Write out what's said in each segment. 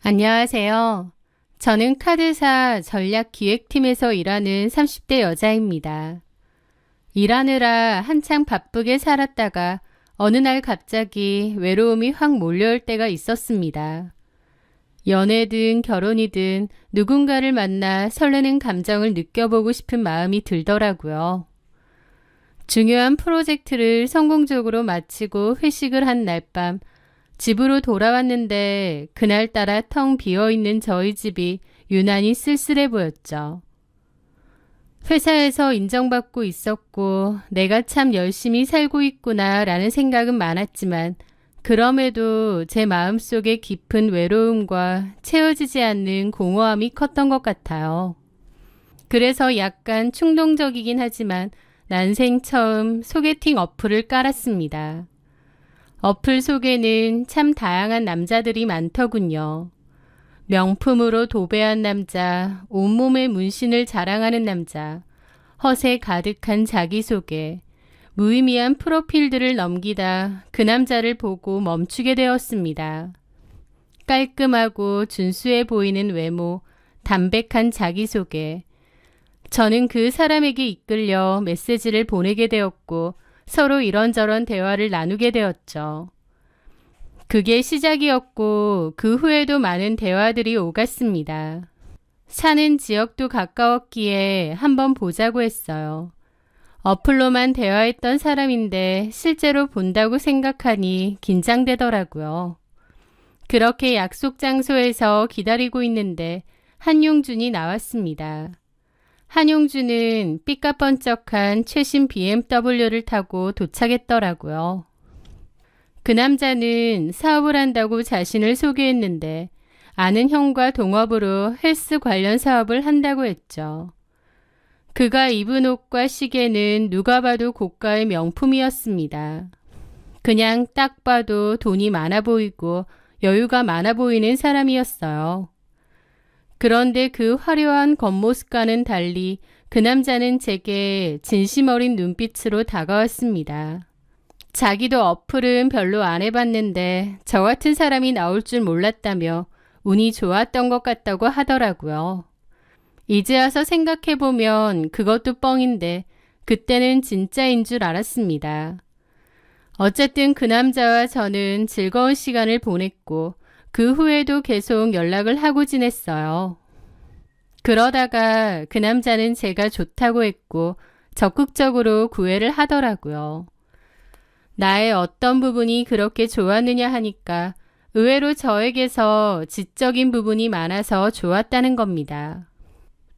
안녕하세요. 저는 카드사 전략기획팀에서 일하는 30대 여자입니다. 일하느라 한창 바쁘게 살았다가 어느 날 갑자기 외로움이 확 몰려올 때가 있었습니다. 연애든 결혼이든 누군가를 만나 설레는 감정을 느껴보고 싶은 마음이 들더라고요. 중요한 프로젝트를 성공적으로 마치고 회식을 한 날 밤 집으로 돌아왔는데 그날따라 텅 비어있는 저희 집이 유난히 쓸쓸해 보였죠. 회사에서 인정받고 있었고 내가 참 열심히 살고 있구나 라는 생각은 많았지만 그럼에도 제 마음속에 깊은 외로움과 채워지지 않는 공허함이 컸던 것 같아요. 그래서 약간 충동적이긴 하지만 난생 처음 소개팅 어플을 깔았습니다. 어플 속에는 참 다양한 남자들이 많더군요. 명품으로 도배한 남자, 온몸에 문신을 자랑하는 남자, 허세 가득한 자기소개, 무의미한 프로필들을 넘기다 그 남자를 보고 멈추게 되었습니다. 깔끔하고 준수해 보이는 외모, 담백한 자기소개. 저는 그 사람에게 이끌려 메시지를 보내게 되었고 서로 이런저런 대화를 나누게 되었죠. 그게 시작이었고 그 후에도 많은 대화들이 오갔습니다. 사는 지역도 가까웠기에 한번 보자고 했어요. 어플로만 대화했던 사람인데 실제로 본다고 생각하니 긴장되더라고요. 그렇게 약속 장소에서 기다리고 있는데 한용준이 나왔습니다. 한용준은 삐까뻔쩍한 최신 BMW를 타고 도착했더라고요. 그 남자는 사업을 한다고 자신을 소개했는데 아는 형과 동업으로 헬스 관련 사업을 한다고 했죠. 그가 입은 옷과 시계는 누가 봐도 고가의 명품이었습니다. 그냥 딱 봐도 돈이 많아 보이고 여유가 많아 보이는 사람이었어요. 그런데 그 화려한 겉모습과는 달리 그 남자는 제게 진심 어린 눈빛으로 다가왔습니다. 자기도 어플은 별로 안 해봤는데 저 같은 사람이 나올 줄 몰랐다며 운이 좋았던 것 같다고 하더라고요. 이제 와서 생각해보면 그것도 뻥인데 그때는 진짜인 줄 알았습니다. 어쨌든 그 남자와 저는 즐거운 시간을 보냈고 그 후에도 계속 연락을 하고 지냈어요. 그러다가 그 남자는 제가 좋다고 했고 적극적으로 구애를 하더라고요. 나의 어떤 부분이 그렇게 좋았느냐 하니까 의외로 저에게서 지적인 부분이 많아서 좋았다는 겁니다.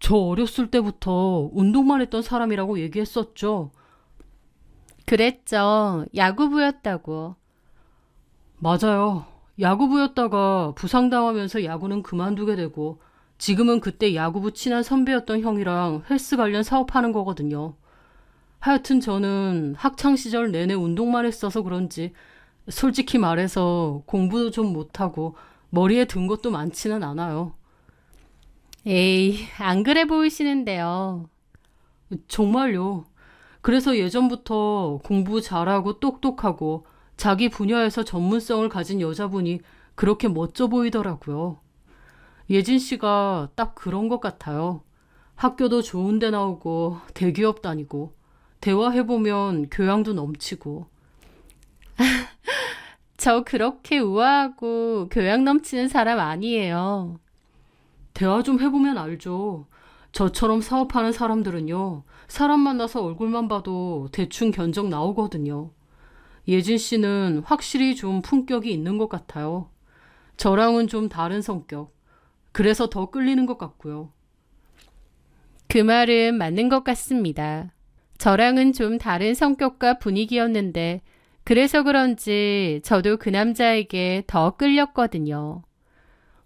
저 어렸을 때부터 운동만 했던 사람이라고 얘기했었죠. 그랬죠. 야구부였다고. 맞아요. 야구부였다가 부상당하면서 야구는 그만두게 되고 지금은 그때 야구부 친한 선배였던 형이랑 헬스 관련 사업하는 거거든요. 하여튼 저는 학창시절 내내 운동만 했어서 그런지 솔직히 말해서 공부도 좀 못하고 머리에 든 것도 많지는 않아요. 에이, 안 그래 보이시는데요. 정말요. 그래서 예전부터 공부 잘하고 똑똑하고 자기 분야에서 전문성을 가진 여자분이 그렇게 멋져 보이더라고요. 예진 씨가 딱 그런 것 같아요. 학교도 좋은 데 나오고 대기업 다니고 대화해보면 교양도 넘치고. 저 그렇게 우아하고 교양 넘치는 사람 아니에요. 대화 좀 해보면 알죠. 저처럼 사업하는 사람들은요. 사람 만나서 얼굴만 봐도 대충 견적 나오거든요. 예진 씨는 확실히 좀 품격이 있는 것 같아요. 저랑은 좀 다른 성격. 그래서 더 끌리는 것 같고요. 그 말은 맞는 것 같습니다. 저랑은 좀 다른 성격과 분위기였는데 그래서 그런지 저도 그 남자에게 더 끌렸거든요.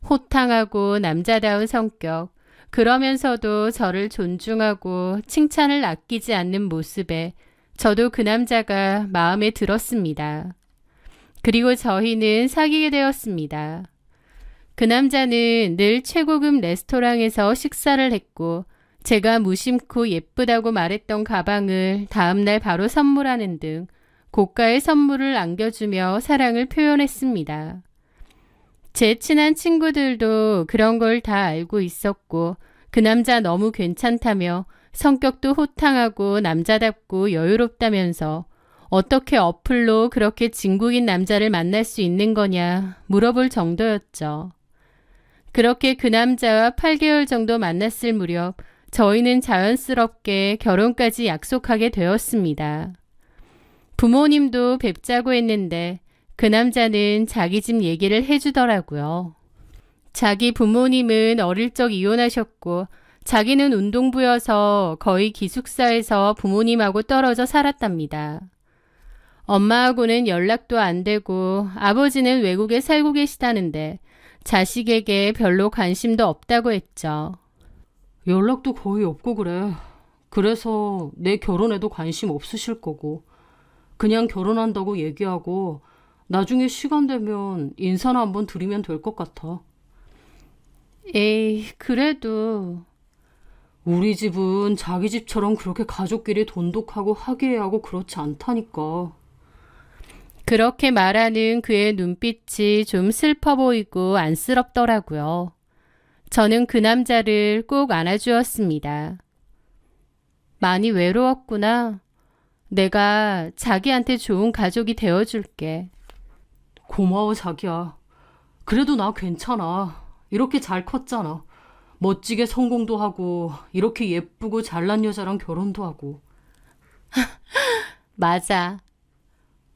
호탕하고 남자다운 성격, 그러면서도 저를 존중하고 칭찬을 아끼지 않는 모습에 저도 그 남자가 마음에 들었습니다. 그리고 저희는 사귀게 되었습니다. 그 남자는 늘 최고급 레스토랑에서 식사를 했고 제가 무심코 예쁘다고 말했던 가방을 다음날 바로 선물하는 등 고가의 선물을 안겨주며 사랑을 표현했습니다. 제 친한 친구들도 그런 걸 다 알고 있었고 그 남자 너무 괜찮다며 성격도 호탕하고 남자답고 여유롭다면서 어떻게 어플로 그렇게 진국인 남자를 만날 수 있는 거냐 물어볼 정도였죠. 그렇게 그 남자와 8개월 정도 만났을 무렵 저희는 자연스럽게 결혼까지 약속하게 되었습니다. 부모님도 뵙자고 했는데 그 남자는 자기 집 얘기를 해주더라고요. 자기 부모님은 어릴 적 이혼하셨고 자기는 운동부여서 거의 기숙사에서 부모님하고 떨어져 살았답니다. 엄마하고는 연락도 안 되고 아버지는 외국에 살고 계시다는데 자식에게 별로 관심도 없다고 했죠. 연락도 거의 없고 그래. 그래서 내 결혼에도 관심 없으실 거고. 그냥 결혼한다고 얘기하고 나중에 시간 되면 인사나 한번 드리면 될 것 같아. 에이, 그래도 우리 집은 자기 집처럼 그렇게 가족끼리 돈독하고 화기애애하고 그렇지 않다니까. 그렇게 말하는 그의 눈빛이 좀 슬퍼 보이고 안쓰럽더라고요. 저는 그 남자를 꼭 안아주었습니다. 많이 외로웠구나. 내가 자기한테 좋은 가족이 되어줄게. 고마워 자기야. 그래도 나 괜찮아. 이렇게 잘 컸잖아. 멋지게 성공도 하고 이렇게 예쁘고 잘난 여자랑 결혼도 하고. 맞아.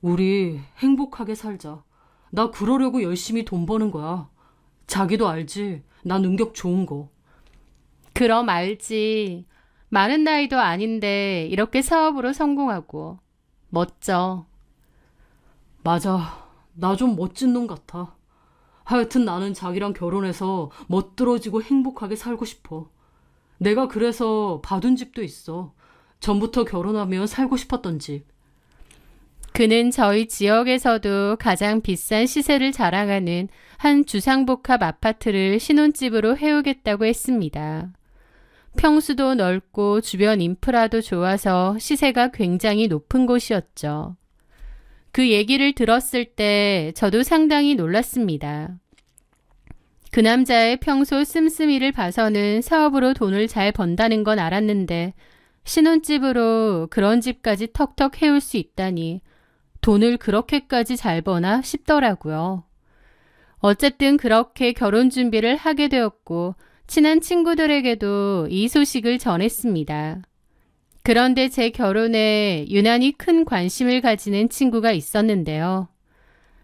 우리 행복하게 살자. 나 그러려고 열심히 돈 버는 거야. 자기도 알지? 나 능력 좋은 거. 그럼 알지. 많은 나이도 아닌데 이렇게 사업으로 성공하고. 멋져. 맞아. 나 좀 멋진 놈 같아. 하여튼 나는 자기랑 결혼해서 멋들어지고 행복하게 살고 싶어. 내가 그래서 봐둔 집도 있어. 전부터 결혼하면 살고 싶었던 집. 그는 저희 지역에서도 가장 비싼 시세를 자랑하는 한 주상복합 아파트를 신혼집으로 해오겠다고 했습니다. 평수도 넓고 주변 인프라도 좋아서 시세가 굉장히 높은 곳이었죠. 그 얘기를 들었을 때 저도 상당히 놀랐습니다. 그 남자의 평소 씀씀이를 봐서는 사업으로 돈을 잘 번다는 건 알았는데 신혼집으로 그런 집까지 턱턱 해올 수 있다니 돈을 그렇게까지 잘 버나 싶더라고요. 어쨌든 그렇게 결혼 준비를 하게 되었고 친한 친구들에게도 이 소식을 전했습니다. 그런데 제 결혼에 유난히 큰 관심을 가지는 친구가 있었는데요.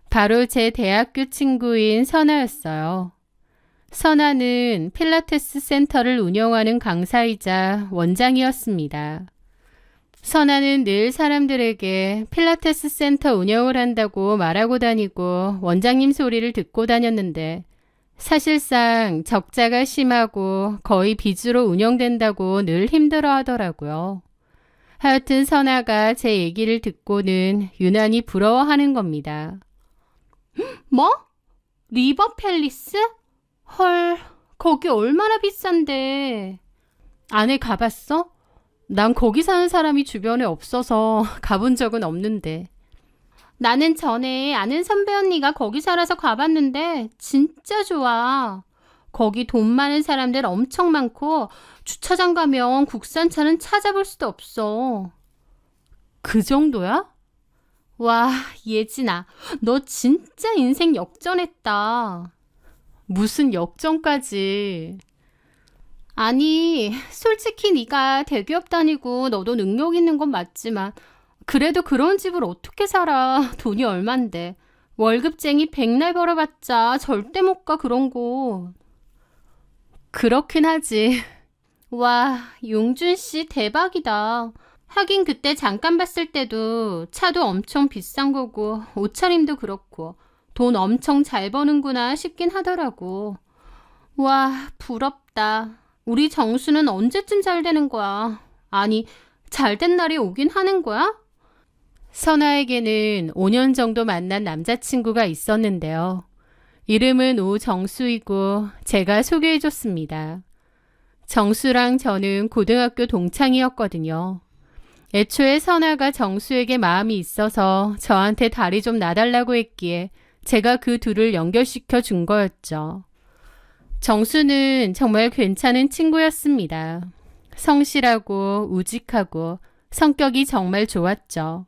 바로 제 대학교 친구인 선아였어요. 선아는 필라테스 센터를 운영하는 강사이자 원장이었습니다. 선아는 늘 사람들에게 필라테스 센터 운영을 한다고 말하고 다니고 원장님 소리를 듣고 다녔는데 사실상 적자가 심하고 거의 빚으로 운영된다고 늘 힘들어 하더라고요. 하여튼 선아가 제 얘기를 듣고는 유난히 부러워하는 겁니다. 뭐? 리버 팰리스? 헐, 거기 얼마나 비싼데. 안에 가봤어? 난 거기 사는 사람이 주변에 없어서 가본 적은 없는데. 나는 전에 아는 선배 언니가 거기 살아서 가봤는데 진짜 좋아. 거기 돈 많은 사람들 엄청 많고 주차장 가면 국산차는 찾아볼 수도 없어. 그 정도야? 와, 예진아, 너 진짜 인생 역전했다. 무슨 역전까지. 아니, 솔직히 네가 대기업 다니고 너도 능력 있는 건 맞지만 그래도 그런 집을 어떻게 살아. 돈이 얼만데. 월급쟁이 백날 벌어봤자 절대 못 가 그런 곳. 그렇긴 하지. 와, 용준 씨 대박이다. 하긴 그때 잠깐 봤을 때도 차도 엄청 비싼 거고 옷차림도 그렇고 돈 엄청 잘 버는구나 싶긴 하더라고. 와, 부럽다. 우리 정수는 언제쯤 잘 되는 거야? 아니, 잘 된 날이 오긴 하는 거야? 선아에게는 5년 정도 만난 남자친구가 있었는데요. 이름은 오정수이고 제가 소개해줬습니다. 정수랑 저는 고등학교 동창이었거든요. 애초에 선아가 정수에게 마음이 있어서 저한테 다리 좀 놔달라고 했기에 제가 그 둘을 연결시켜 준 거였죠. 정수는 정말 괜찮은 친구였습니다. 성실하고 우직하고 성격이 정말 좋았죠.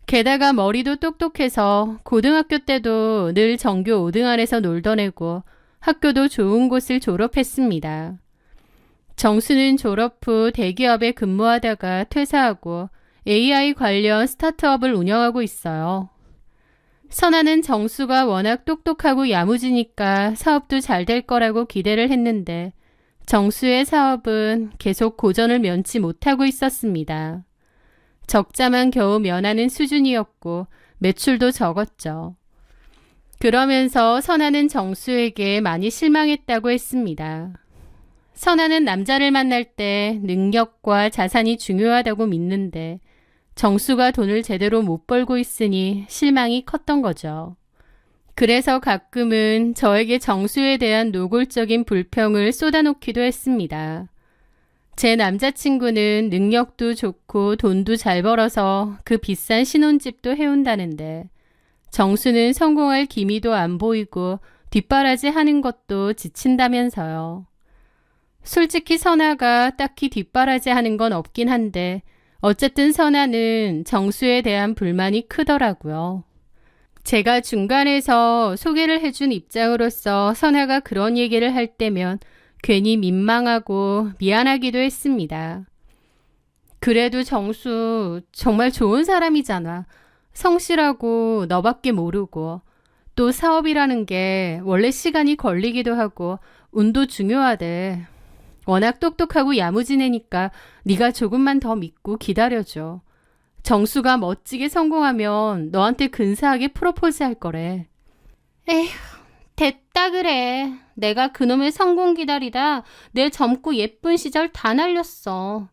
게다가 머리도 똑똑해서 고등학교 때도 늘 전교 5등 안에서 놀던 애고 학교도 좋은 곳을 졸업했습니다. 정수는 졸업 후 대기업에 근무하다가 퇴사하고 AI 관련 스타트업을 운영하고 있어요. 선아는 정수가 워낙 똑똑하고 야무지니까 사업도 잘 될 거라고 기대를 했는데 정수의 사업은 계속 고전을 면치 못하고 있었습니다. 적자만 겨우 면하는 수준이었고 매출도 적었죠. 그러면서 선아는 정수에게 많이 실망했다고 했습니다. 선아는 남자를 만날 때 능력과 자산이 중요하다고 믿는데 정수가 돈을 제대로 못 벌고 있으니 실망이 컸던 거죠. 그래서 가끔은 저에게 정수에 대한 노골적인 불평을 쏟아놓기도 했습니다. 제 남자친구는 능력도 좋고 돈도 잘 벌어서 그 비싼 신혼집도 해온다는데 정수는 성공할 기미도 안 보이고 뒷바라지 하는 것도 지친다면서요. 솔직히 선아가 딱히 뒷바라지 하는 건 없긴 한데 어쨌든 선아는 정수에 대한 불만이 크더라고요. 제가 중간에서 소개를 해준 입장으로서 선아가 그런 얘기를 할 때면 괜히 민망하고 미안하기도 했습니다. 그래도 정수 정말 좋은 사람이잖아. 성실하고 너밖에 모르고 또 사업이라는 게 원래 시간이 걸리기도 하고 운도 중요하대. 워낙 똑똑하고 야무진 애니까 네가 조금만 더 믿고 기다려줘. 정수가 멋지게 성공하면 너한테 근사하게 프로포즈 할 거래. 에휴, 됐다 그래. 내가 그놈의 성공 기다리다 내 젊고 예쁜 시절 다 날렸어.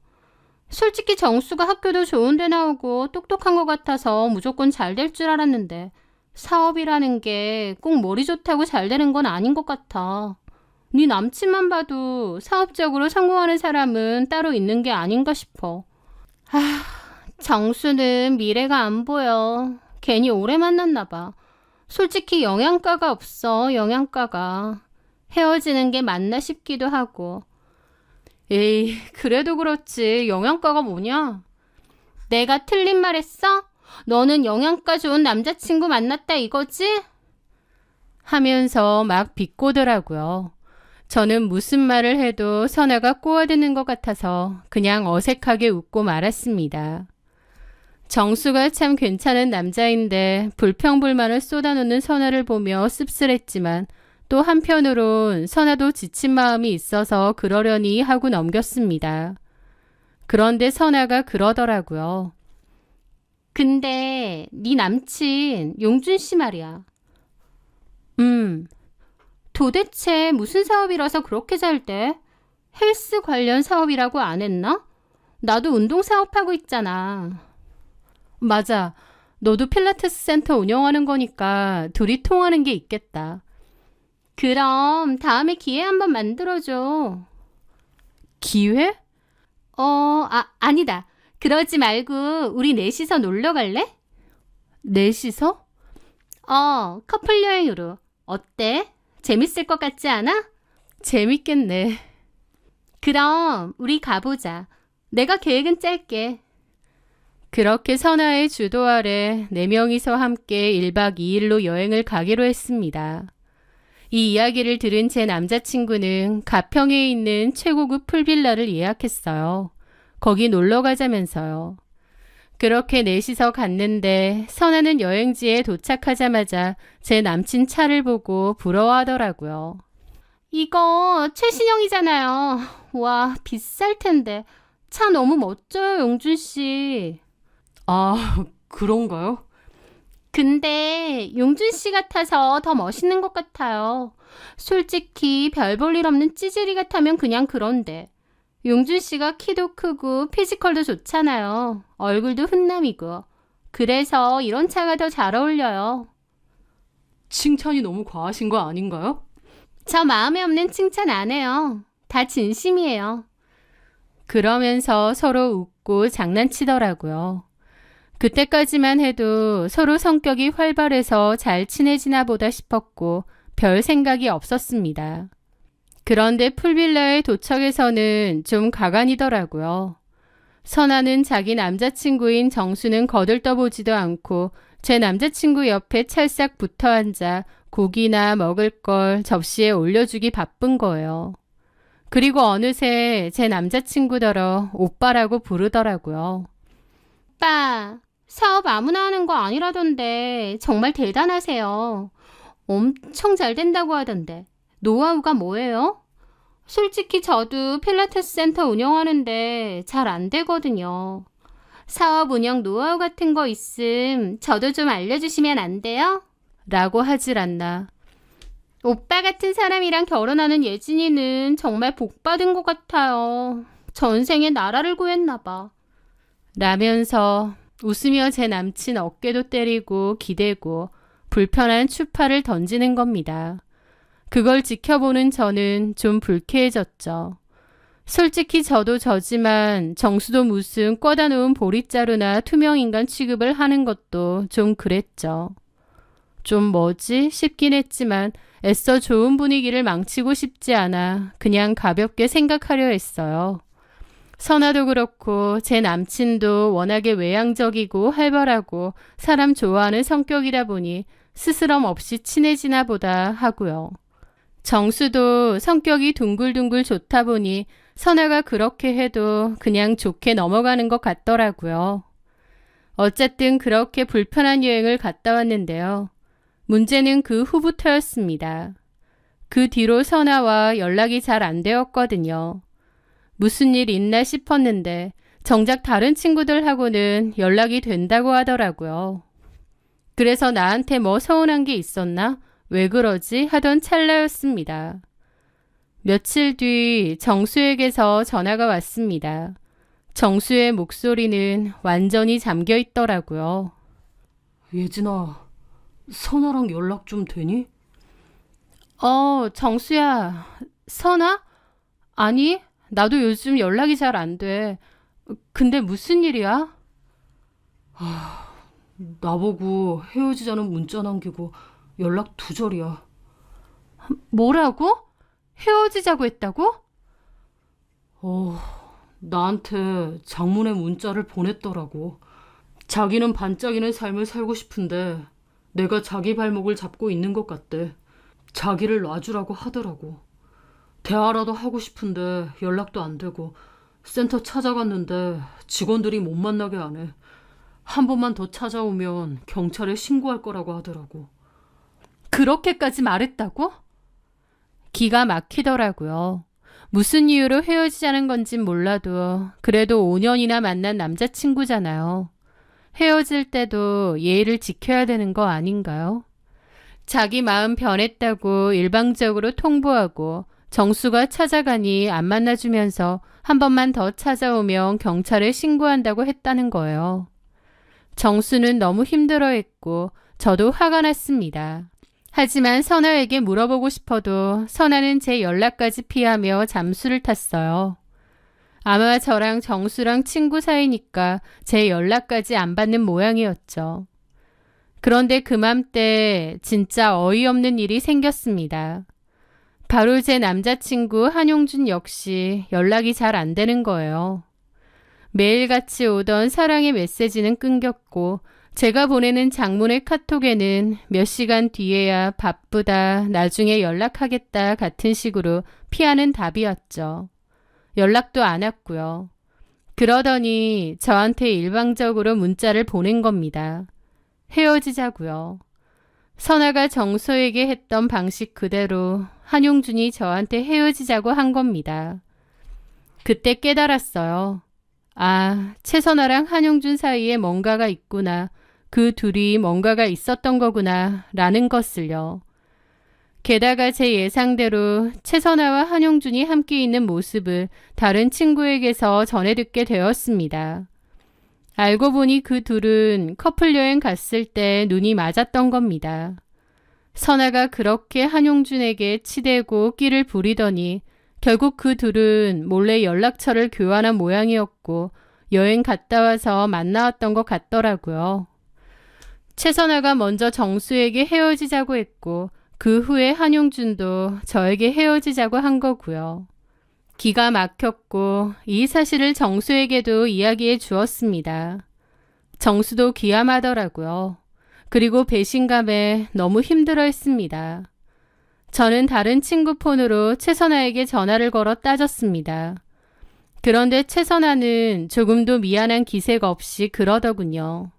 솔직히 정수가 학교도 좋은 데 나오고 똑똑한 것 같아서 무조건 잘 될 줄 알았는데 사업이라는 게 꼭 머리 좋다고 잘 되는 건 아닌 것 같아. 네 남친만 봐도 사업적으로 성공하는 사람은 따로 있는 게 아닌가 싶어. 정수는 미래가 안 보여. 괜히 오래 만났나 봐. 솔직히 영양가가 없어, 영양가가. 헤어지는 게 맞나 싶기도 하고. 에이, 그래도 그렇지. 영양가가 뭐냐? 내가 틀린 말 했어? 너는 영양가 좋은 남자친구 만났다 이거지? 하면서 막 비꼬더라고요. 저는 무슨 말을 해도 선아가 꼬아드는 것 같아서 그냥 어색하게 웃고 말았습니다. 정수가 참 괜찮은 남자인데 불평불만을 쏟아놓는 선아를 보며 씁쓸했지만 또 한편으론 선아도 지친 마음이 있어서 그러려니 하고 넘겼습니다. 그런데 선아가 그러더라고요. 근데 네 남친 용준 씨 말이야. 도대체 무슨 사업이라서 그렇게 잘 돼? 헬스 관련 사업이라고 안 했나? 나도 운동 사업하고 있잖아. 맞아. 너도 필라테스 센터 운영하는 거니까 둘이 통하는 게 있겠다. 그럼 다음에 기회 한번 만들어줘. 기회? 아니다. 그러지 말고 우리 넷이서 놀러 갈래? 넷이서? 커플 여행으로. 어때? 재밌을 것 같지 않아? 재밌겠네. 그럼 우리 가보자. 내가 계획은 짤게. 그렇게 선아의 주도 아래 4명이서 함께 1박 2일로 여행을 가기로 했습니다. 이 이야기를 들은 제 남자친구는 가평에 있는 최고급 풀빌라를 예약했어요. 거기 놀러 가자면서요. 그렇게 넷이서 갔는데 선아는 여행지에 도착하자마자 제 남친 차를 보고 부러워하더라고요. 이거 최신형이잖아요. 와, 비쌀 텐데. 차 너무 멋져요, 용준 씨. 아, 그런가요? 근데 용준 씨 같아서 더 멋있는 것 같아요. 솔직히 별 볼 일 없는 찌질이 같으면 그냥 그런데. 용준 씨가 키도 크고 피지컬도 좋잖아요. 얼굴도 훈남이고. 그래서 이런 차가 더 잘 어울려요. 칭찬이 너무 과하신 거 아닌가요? 저 마음에 없는 칭찬 안 해요. 다 진심이에요. 그러면서 서로 웃고 장난치더라고요. 그때까지만 해도 서로 성격이 활발해서 잘 친해지나 보다 싶었고 별 생각이 없었습니다. 그런데 풀빌라에 도착해서는 좀 가관이더라고요. 선아는 자기 남자친구인 정수는 거들떠보지도 않고 제 남자친구 옆에 찰싹 붙어 앉아 고기나 먹을 걸 접시에 올려주기 바쁜 거예요. 그리고 어느새 제 남자친구더러 오빠라고 부르더라고요. 오빠, 사업 아무나 하는 거 아니라던데 정말 대단하세요. 엄청 잘 된다고 하던데 노하우가 뭐예요? 솔직히 저도 필라테스 센터 운영하는데 잘 안 되거든요. 사업 운영 노하우 같은 거 있음 저도 좀 알려주시면 안 돼요? 라고 하질 않나. 오빠 같은 사람이랑 결혼하는 예진이는 정말 복 받은 것 같아요. 전생에 나라를 구했나 봐. 라면서 웃으며 제 남친 어깨도 때리고 기대고 불편한 추파를 던지는 겁니다. 그걸 지켜보는 저는 좀 불쾌해졌죠. 솔직히 저도 저지만 정수도 무슨 꿔다 놓은 보릿자루나 투명인간 취급을 하는 것도 좀 그랬죠. 좀 뭐지 싶긴 했지만 애써 좋은 분위기를 망치고 싶지 않아 그냥 가볍게 생각하려 했어요. 선아도 그렇고 제 남친도 워낙에 외향적이고 활발하고 사람 좋아하는 성격이다 보니 스스럼 없이 친해지나 보다 하고요. 정수도 성격이 둥글둥글 좋다 보니 선아가 그렇게 해도 그냥 좋게 넘어가는 것 같더라고요. 어쨌든 그렇게 불편한 여행을 갔다 왔는데요. 문제는 그 후부터였습니다. 그 뒤로 선아와 연락이 잘 안 되었거든요. 무슨 일 있나 싶었는데 정작 다른 친구들하고는 연락이 된다고 하더라고요. 그래서 나한테 뭐 서운한 게 있었나? 왜 그러지? 하던 찰나였습니다. 며칠 뒤 정수에게서 전화가 왔습니다. 정수의 목소리는 완전히 잠겨 있더라고요. 예진아, 선아랑 연락 좀 되니? 정수야, 선아? 아니, 나도 요즘 연락이 잘 안 돼. 근데 무슨 일이야? 나보고 헤어지자는 문자 남기고 연락 두절이야. 뭐라고? 헤어지자고 했다고? 나한테 장문의 문자를 보냈더라고. 자기는 반짝이는 삶을 살고 싶은데 내가 자기 발목을 잡고 있는 것 같대. 자기를 놔주라고 하더라고. 대화라도 하고 싶은데 연락도 안 되고 센터 찾아갔는데 직원들이 못 만나게 안 해. 한 번만 더 찾아오면 경찰에 신고할 거라고 하더라고. 그렇게까지 말했다고? 기가 막히더라고요. 무슨 이유로 헤어지자는 건진 몰라도 그래도 5년이나 만난 남자친구잖아요. 헤어질 때도 예의를 지켜야 되는 거 아닌가요? 자기 마음 변했다고 일방적으로 통보하고 정수가 찾아가니 안 만나주면서 한 번만 더 찾아오면 경찰에 신고한다고 했다는 거예요. 정수는 너무 힘들어했고 저도 화가 났습니다. 하지만 선아에게 물어보고 싶어도 선아는 제 연락까지 피하며 잠수를 탔어요. 아마 저랑 정수랑 친구 사이니까 제 연락까지 안 받는 모양이었죠. 그런데 그맘때 진짜 어이없는 일이 생겼습니다. 바로 제 남자친구 한용준 역시 연락이 잘 안 되는 거예요. 매일같이 오던 사랑의 메시지는 끊겼고 제가 보내는 장문의 카톡에는 몇 시간 뒤에야 바쁘다, 나중에 연락하겠다 같은 식으로 피하는 답이었죠. 연락도 안 왔고요. 그러더니 저한테 일방적으로 문자를 보낸 겁니다. 헤어지자고요. 선아가 정소에게 했던 방식 그대로 한용준이 저한테 헤어지자고 한 겁니다. 그때 깨달았어요. 아, 최선아랑 한용준 사이에 뭔가가 있구나. 그 둘이 뭔가가 있었던 거구나 라는 것을요. 게다가 제 예상대로 최선아와 한용준이 함께 있는 모습을 다른 친구에게서 전해 듣게 되었습니다. 알고 보니 그 둘은 커플 여행 갔을 때 눈이 맞았던 겁니다. 선아가 그렇게 한용준에게 치대고 끼를 부리더니 결국 그 둘은 몰래 연락처를 교환한 모양이었고 여행 갔다 와서 만나왔던 것 같더라고요. 최선아가 먼저 정수에게 헤어지자고 했고 그 후에 한용준도 저에게 헤어지자고 한 거고요. 기가 막혔고 이 사실을 정수에게도 이야기해 주었습니다. 정수도 기함하더라고요. 그리고 배신감에 너무 힘들어했습니다. 저는 다른 친구 폰으로 최선아에게 전화를 걸어 따졌습니다. 그런데 최선아는 조금도 미안한 기색 없이 그러더군요.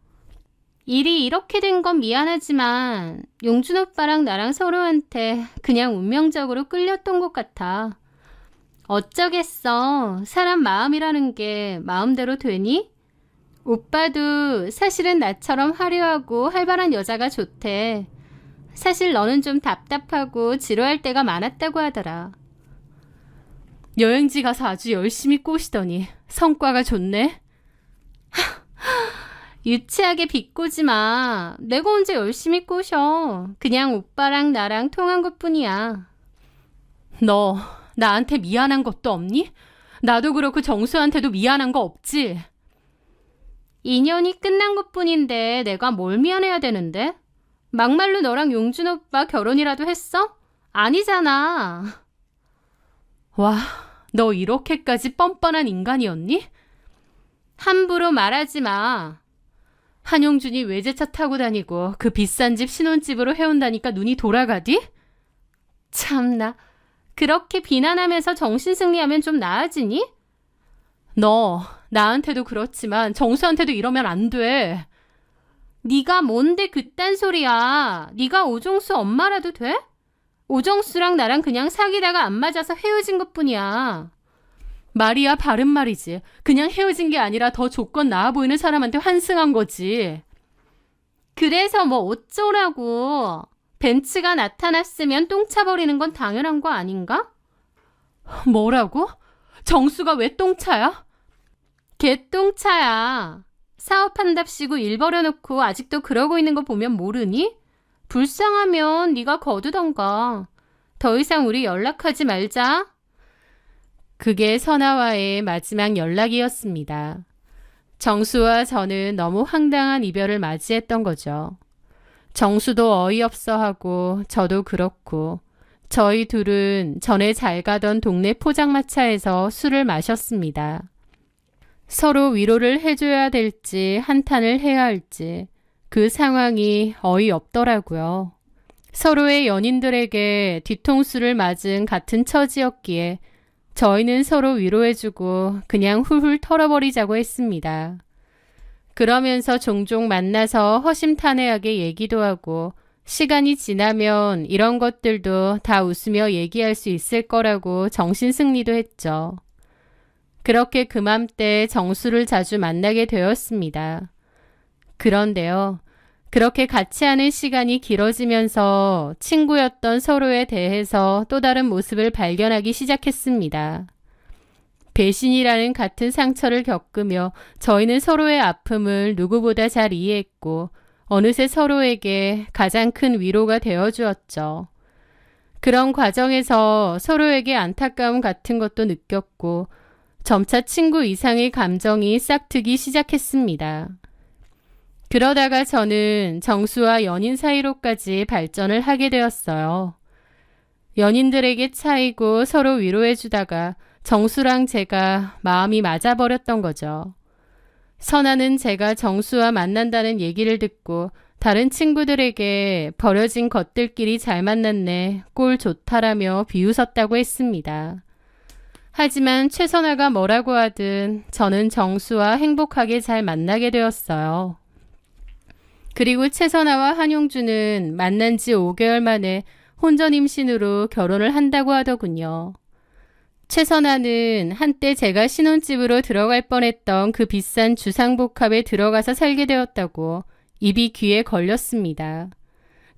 일이 이렇게 된 건 미안하지만 용준 오빠랑 나랑 서로한테 그냥 운명적으로 끌렸던 것 같아. 어쩌겠어. 사람 마음이라는 게 마음대로 되니? 오빠도 사실은 나처럼 화려하고 활발한 여자가 좋대. 사실 너는 좀 답답하고 지루할 때가 많았다고 하더라. 여행지 가서 아주 열심히 꼬시더니 성과가 좋네. 유치하게 비꼬지 마. 내가 언제 열심히 꼬셔. 그냥 오빠랑 나랑 통한 것뿐이야. 너 나한테 미안한 것도 없니? 나도 그렇고 정수한테도 미안한 거 없지? 인연이 끝난 것뿐인데 내가 뭘 미안해야 되는데? 막말로 너랑 용준 오빠 결혼이라도 했어? 아니잖아. 와, 너 이렇게까지 뻔뻔한 인간이었니? 함부로 말하지 마. 한용준이 외제차 타고 다니고 그 비싼 집 신혼집으로 해온다니까 눈이 돌아가디? 참나. 그렇게 비난하면서 정신승리하면 좀 나아지니? 너 나한테도 그렇지만 정수한테도 이러면 안 돼. 네가 뭔데 그딴 소리야. 네가 오정수 엄마라도 돼? 오정수랑 나랑 그냥 사귀다가 안 맞아서 헤어진 것뿐이야. 말이야 바른 말이지. 그냥 헤어진 게 아니라 더 조건 나아 보이는 사람한테 환승한 거지. 그래서 뭐 어쩌라고. 벤츠가 나타났으면 똥 차버리는 건 당연한 거 아닌가? 뭐라고? 정수가 왜 똥차야? 개똥차야. 사업한답시고 일 벌여놓고 아직도 그러고 있는 거 보면 모르니? 불쌍하면 네가 거두던가. 더 이상 우리 연락하지 말자. 그게 선아와의 마지막 연락이었습니다. 정수와 저는 너무 황당한 이별을 맞이했던 거죠. 정수도 어이없어 하고 저도 그렇고 저희 둘은 전에 잘 가던 동네 포장마차에서 술을 마셨습니다. 서로 위로를 해줘야 될지 한탄을 해야 할지 그 상황이 어이없더라고요. 서로의 연인들에게 뒤통수를 맞은 같은 처지였기에 저희는 서로 위로해주고 그냥 훌훌 털어버리자고 했습니다. 그러면서 종종 만나서 허심탄회하게 얘기도 하고 시간이 지나면 이런 것들도 다 웃으며 얘기할 수 있을 거라고 정신승리도 했죠. 그렇게 그맘때 정수를 자주 만나게 되었습니다. 그런데요. 그렇게 같이 하는 시간이 길어지면서 친구였던 서로에 대해서 또 다른 모습을 발견하기 시작했습니다. 배신이라는 같은 상처를 겪으며 저희는 서로의 아픔을 누구보다 잘 이해했고 어느새 서로에게 가장 큰 위로가 되어주었죠. 그런 과정에서 서로에게 안타까움 같은 것도 느꼈고 점차 친구 이상의 감정이 싹트기 시작했습니다. 그러다가 저는 정수와 연인 사이로까지 발전을 하게 되었어요. 연인들에게 차이고 서로 위로해주다가 정수랑 제가 마음이 맞아버렸던 거죠. 선아는 제가 정수와 만난다는 얘기를 듣고 다른 친구들에게 버려진 것들끼리 잘 만났네, 꼴 좋다라며 비웃었다고 했습니다. 하지만 최선아가 뭐라고 하든 저는 정수와 행복하게 잘 만나게 되었어요. 그리고 최선아와 한용준은 만난 지 5개월 만에 혼전 임신으로 결혼을 한다고 하더군요. 최선아는 한때 제가 신혼집으로 들어갈 뻔했던 그 비싼 주상복합에 들어가서 살게 되었다고 입이 귀에 걸렸습니다.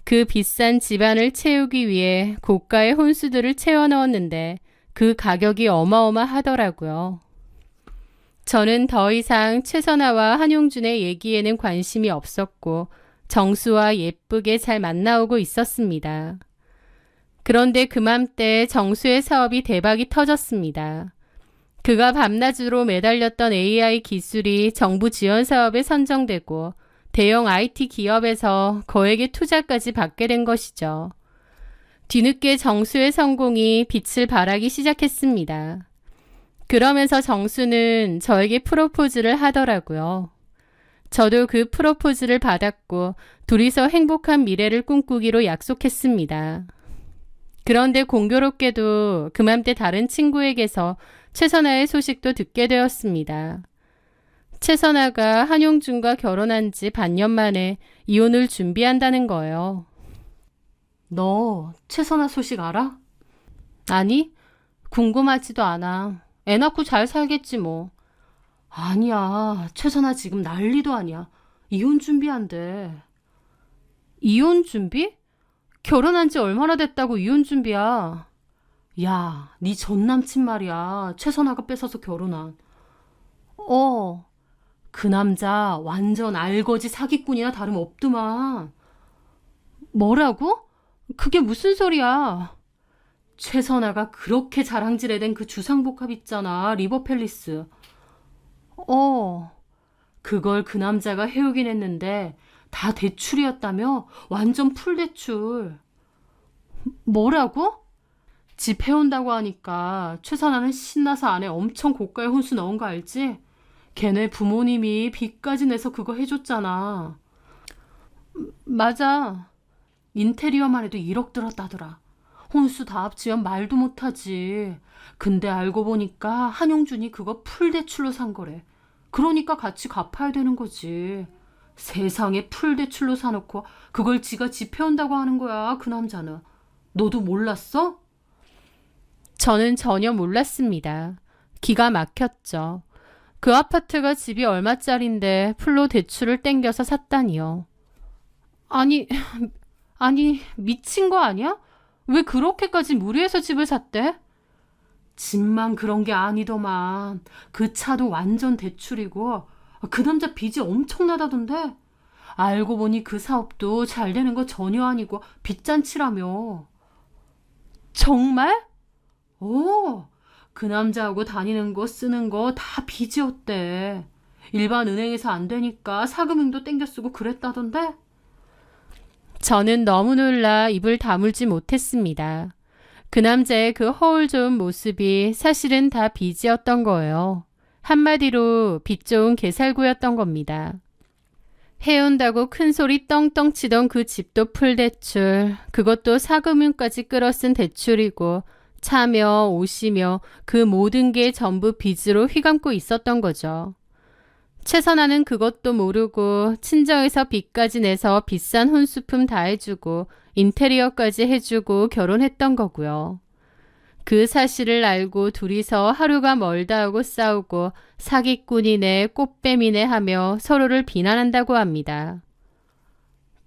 그 비싼 집안을 채우기 위해 고가의 혼수들을 채워 넣었는데 그 가격이 어마어마하더라고요. 저는 더 이상 최선아와 한용준의 얘기에는 관심이 없었고 정수와 예쁘게 잘 만나오고 있었습니다. 그런데 그맘때 정수의 사업이 대박이 터졌습니다. 그가 밤낮으로 매달렸던 AI 기술이 정부 지원 사업에 선정되고 대형 IT 기업에서 거액의 투자까지 받게 된 것이죠. 뒤늦게 정수의 성공이 빛을 발하기 시작했습니다. 그러면서 정수는 저에게 프로포즈를 하더라고요. 저도 그 프로포즈를 받았고 둘이서 행복한 미래를 꿈꾸기로 약속했습니다. 그런데 공교롭게도 그맘때 다른 친구에게서 최선아의 소식도 듣게 되었습니다. 최선아가 한용준과 결혼한 지 반년 만에 이혼을 준비한다는 거예요. 너 최선아 소식 알아? 아니, 궁금하지도 않아. 애 낳고 잘 살겠지 뭐. 아니야. 최선아 지금 난리도 아니야. 이혼 준비한대. 이혼 준비? 결혼한 지 얼마나 됐다고 이혼 준비야? 야, 네 전 남친 말이야. 최선아가 뺏어서 결혼한. 그 남자 완전 알거지 사기꾼이나 다름없더만. 뭐라고? 그게 무슨 소리야? 최선아가 그렇게 자랑질해댄 그 주상복합 있잖아. 리버팰리스. 그걸 그 남자가 해오긴 했는데 다 대출이었다며? 완전 풀대출. 뭐라고? 집 해온다고 하니까 최선아는 신나서 안에 엄청 고가의 혼수 넣은 거 알지? 걔네 부모님이 빚까지 내서 그거 해줬잖아. 맞아. 인테리어만 해도 1억 들었다더라. 혼수 다 합치면 말도 못하지. 근데 알고 보니까 한용준이 그거 풀대출로 산 거래. 그러니까 같이 갚아야 되는 거지. 세상에 풀대출로 사놓고 그걸 지가 집 해온다고 하는 거야, 그 남자는. 너도 몰랐어? 저는 전혀 몰랐습니다. 기가 막혔죠. 그 아파트가 집이 얼마짜린데 풀로 대출을 땡겨서 샀다니요. 아니, 미친 거 아니야? 왜 그렇게까지 무리해서 집을 샀대? 집만 그런 게 아니더만. 그 차도 완전 대출이고 그 남자 빚이 엄청나다던데. 알고 보니 그 사업도 잘 되는 거 전혀 아니고 빚잔치라며. 정말? 그 남자하고 다니는 거 쓰는 거 다 빚이었대. 일반 은행에서 안 되니까 사금융도 땡겨 쓰고 그랬다던데. 저는 너무 놀라 입을 다물지 못했습니다. 그 남자의 그 허울 좋은 모습이 사실은 다 빚이었던 거예요. 한마디로 빚 좋은 개살구였던 겁니다. 해온다고 큰 소리 떵떵 치던 그 집도 풀대출, 그것도 사금융까지 끌어쓴 대출이고 차며 옷이며 그 모든 게 전부 빚으로 휘감고 있었던 거죠. 최선아는 그것도 모르고 친정에서 빚까지 내서 비싼 혼수품 다 해주고 인테리어까지 해주고 결혼했던 거고요. 그 사실을 알고 둘이서 하루가 멀다 하고 싸우고 사기꾼이네 꽃뱀이네 하며 서로를 비난한다고 합니다.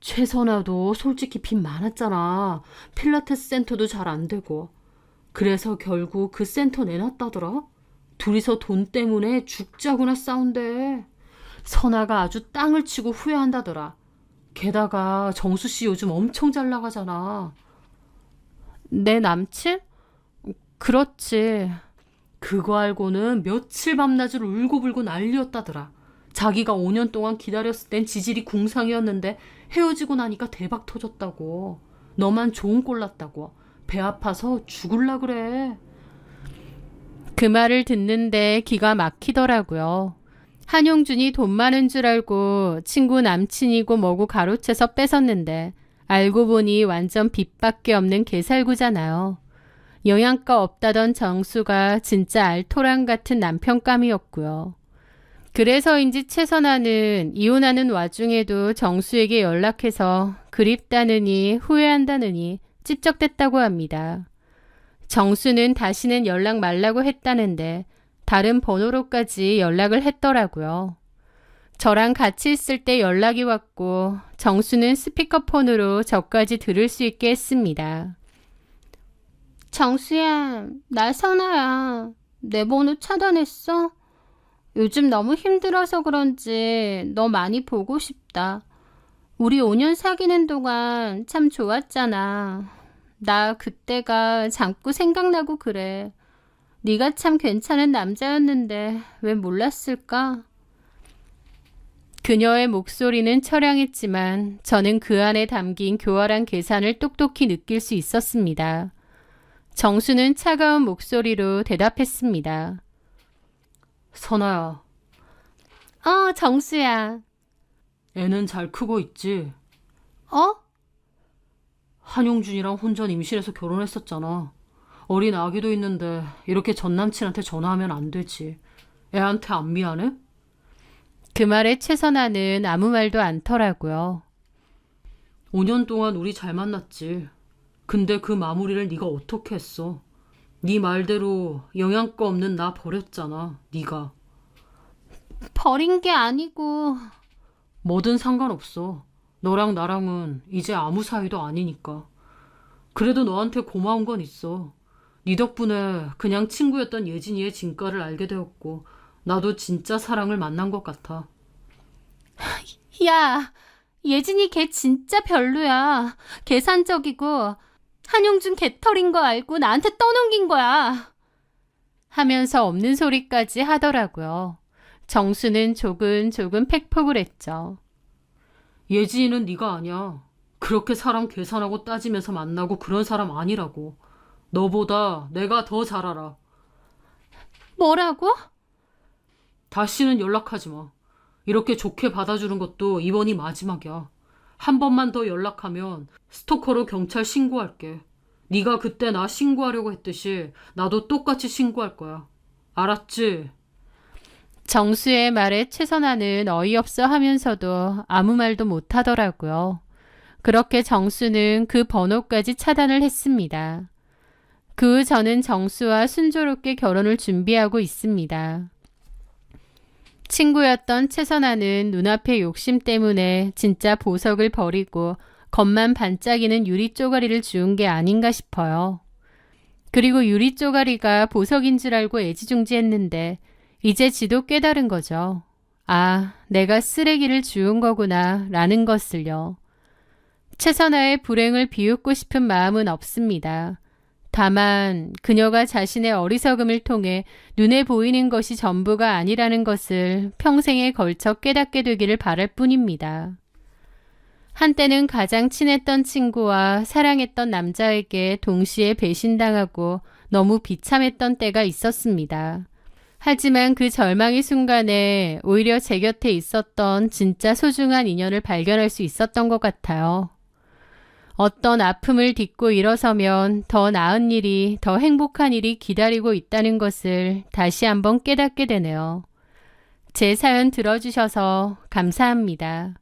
최선아도 솔직히 빚 많았잖아. 필라테스 센터도 잘 안 되고. 그래서 결국 그 센터 내놨다더라. 둘이서 돈 때문에 죽자구나 싸운대. 선아가 아주 땅을 치고 후회한다더라. 게다가 정수 씨 요즘 엄청 잘 나가잖아. 내 남친? 그렇지. 그거 알고는 며칠 밤낮으로 울고불고 난리였다더라. 자기가 5년 동안 기다렸을 땐 지질이 궁상이었는데 헤어지고 나니까 대박 터졌다고. 너만 좋은 꼴 났다고. 배 아파서 죽을라 그래. 그 말을 듣는데 기가 막히더라고요. 한용준이 돈 많은 줄 알고 친구 남친이고 뭐고 가로채서 뺏었는데 알고 보니 완전 빚밖에 없는 개살구잖아요. 영양가 없다던 정수가 진짜 알토란 같은 남편감이었고요. 그래서인지 최선아는 이혼하는 와중에도 정수에게 연락해서 그립다느니 후회한다느니 찝적댔다고 합니다. 정수는 다시는 연락 말라고 했다는데 다른 번호로까지 연락을 했더라고요. 저랑 같이 있을 때 연락이 왔고 정수는 스피커폰으로 저까지 들을 수 있게 했습니다. 정수야, 나 선아야. 내 번호 차단했어? 요즘 너무 힘들어서 그런지 너 많이 보고 싶다. 우리 5년 사귀는 동안 참 좋았잖아. 나 그때가 자꾸 생각나고 그래. 네가 참 괜찮은 남자였는데 왜 몰랐을까? 그녀의 목소리는 처량했지만 저는 그 안에 담긴 교활한 계산을 똑똑히 느낄 수 있었습니다. 정수는 차가운 목소리로 대답했습니다. 선아야, 정수야. 애는 잘 크고 있지? 어? 한용준이랑 혼전 임신해서 결혼했었잖아. 어린 아기도 있는데 이렇게 전 남친한테 전화하면 안 되지. 애한테 안 미안해? 그 말에 최선아는 아무 말도 않더라고요. 5년 동안 우리 잘 만났지. 근데 그 마무리를 네가 어떻게 했어? 네 말대로 영양가 없는 나 버렸잖아. 네가. 버린 게 아니고 뭐든 상관없어. 너랑 나랑은 이제 아무 사이도 아니니까. 그래도 너한테 고마운 건 있어. 네 덕분에 그냥 친구였던 예진이의 진가를 알게 되었고 나도 진짜 사랑을 만난 것 같아. 야, 예진이 걔 진짜 별로야. 계산적이고 한용준 개털인 거 알고 나한테 떠넘긴 거야. 하면서 없는 소리까지 하더라고요. 정수는 조근조근 팩폭을 했죠. 예진이는 네가 아니야. 그렇게 사람 계산하고 따지면서 만나고 그런 사람 아니라고. 너보다 내가 더 잘 알아. 뭐라고? 다시는 연락하지 마. 이렇게 좋게 받아주는 것도 이번이 마지막이야. 한 번만 더 연락하면 스토커로 경찰 신고할게. 네가 그때 나 신고하려고 했듯이 나도 똑같이 신고할 거야. 알았지? 정수의 말에 최선아는 어이없어 하면서도 아무 말도 못 하더라고요. 그렇게 정수는 그 번호까지 차단을 했습니다. 그 후 저는 정수와 순조롭게 결혼을 준비하고 있습니다. 친구였던 최선아는 눈앞의 욕심 때문에 진짜 보석을 버리고 겉만 반짝이는 유리 쪼가리를 주운 게 아닌가 싶어요. 그리고 유리 쪼가리가 보석인 줄 알고 애지중지했는데 이제 지도 깨달은 거죠. 아, 내가 쓰레기를 주운 거구나 라는 것을요. 최선아의 불행을 비웃고 싶은 마음은 없습니다. 다만 그녀가 자신의 어리석음을 통해 눈에 보이는 것이 전부가 아니라는 것을 평생에 걸쳐 깨닫게 되기를 바랄 뿐입니다. 한때는 가장 친했던 친구와 사랑했던 남자에게 동시에 배신당하고 너무 비참했던 때가 있었습니다. 하지만 그 절망의 순간에 오히려 제 곁에 있었던 진짜 소중한 인연을 발견할 수 있었던 것 같아요. 어떤 아픔을 딛고 일어서면 더 나은 일이, 더 행복한 일이 기다리고 있다는 것을 다시 한번 깨닫게 되네요. 제 사연 들어주셔서 감사합니다.